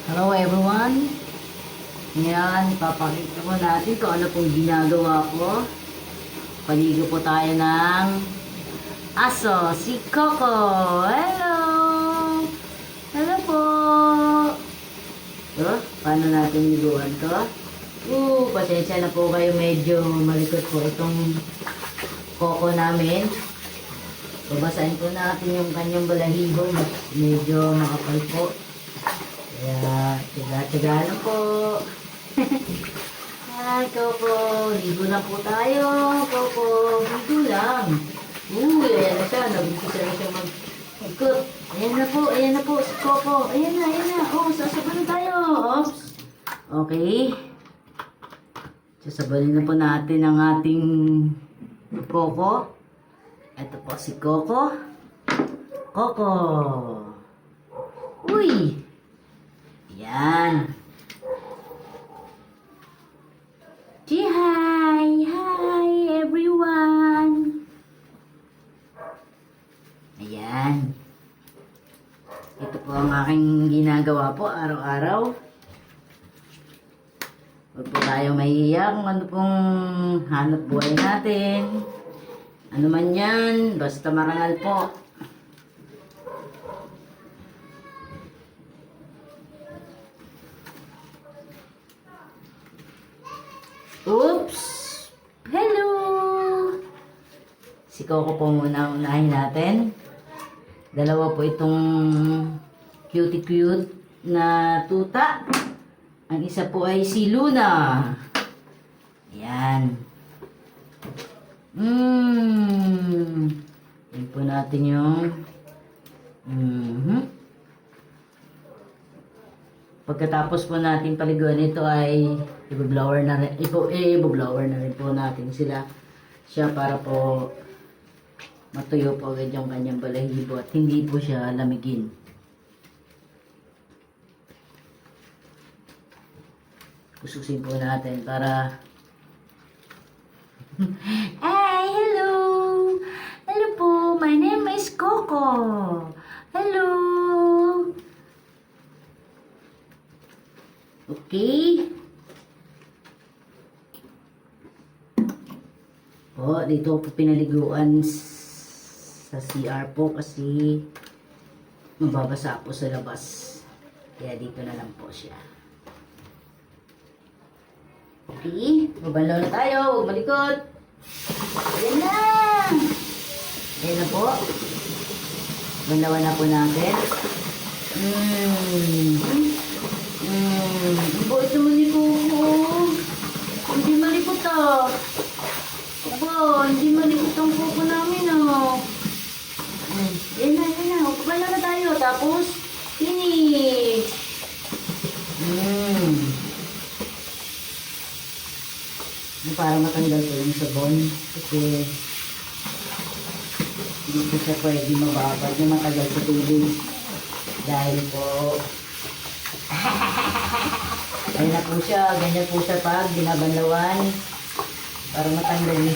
Hello everyone. Ngayon, ipapakita ko natin kung ano pong ginagawa ko. Paligo po tayo ng aso, si Coco. Hello! Hello po! So, paano natin liguan to? Pasensya na po kayo, medyo malikot po itong Coco namin. Babasahin po natin yung kanyang balahibo. Medyo makapal po. Kaya, tiga-tiga lang po. Hi, Coco. Ligo lang po tayo. Coco, ligo lang. Ayan na siya. Nabigisa na siya mag-ikot. Ayan na po si Coco. Ayan na. Sasabanin tayo. Oops. Okay. Sasabanin na po natin ang ating Coco. Ito po si Coco. Coco. Uy! Yan. Say hi! Hi everyone! Ayan. Ito po ang aking ginagawa po araw-araw. Huwag po tayo mahihiya kung ano pong hanap buhay natin. Ano man yan, basta marangal po. Oops! Hello! Si Coco po muna unahin natin. Dalawa po itong cute na tuta. Ang isa po ay si Luna. Ayan. Yan po natin yung Pagkatapos po natin paliguan ito ay i-blower na rin po natin siya para po matuyo po agad yung kanyang balahibo at hindi po siya lamigin. Kususin po natin para Hey, hello! Hello po, my name is Coco. Hello! Okay. Dito po pinaliguan sa CR po kasi mababasa po sa labas. Kaya dito na lang po siya. Okay, mabanlaw na tayo. Huwag malikot. Ayan na. Ayan na po. Banlawan na po natin. Ito malikot po. Hindi malikot ah. Hindi malikot ang kuko namin ah. Ayan na. Banlaw na tayo. Tapos, finish. Para matanggal ko yung sabon kasi hindi ko siya pwede mababad na matagal sa tubig dahil po ayun na po siya, ganyan po siya pag binabanlawan para matanggal yung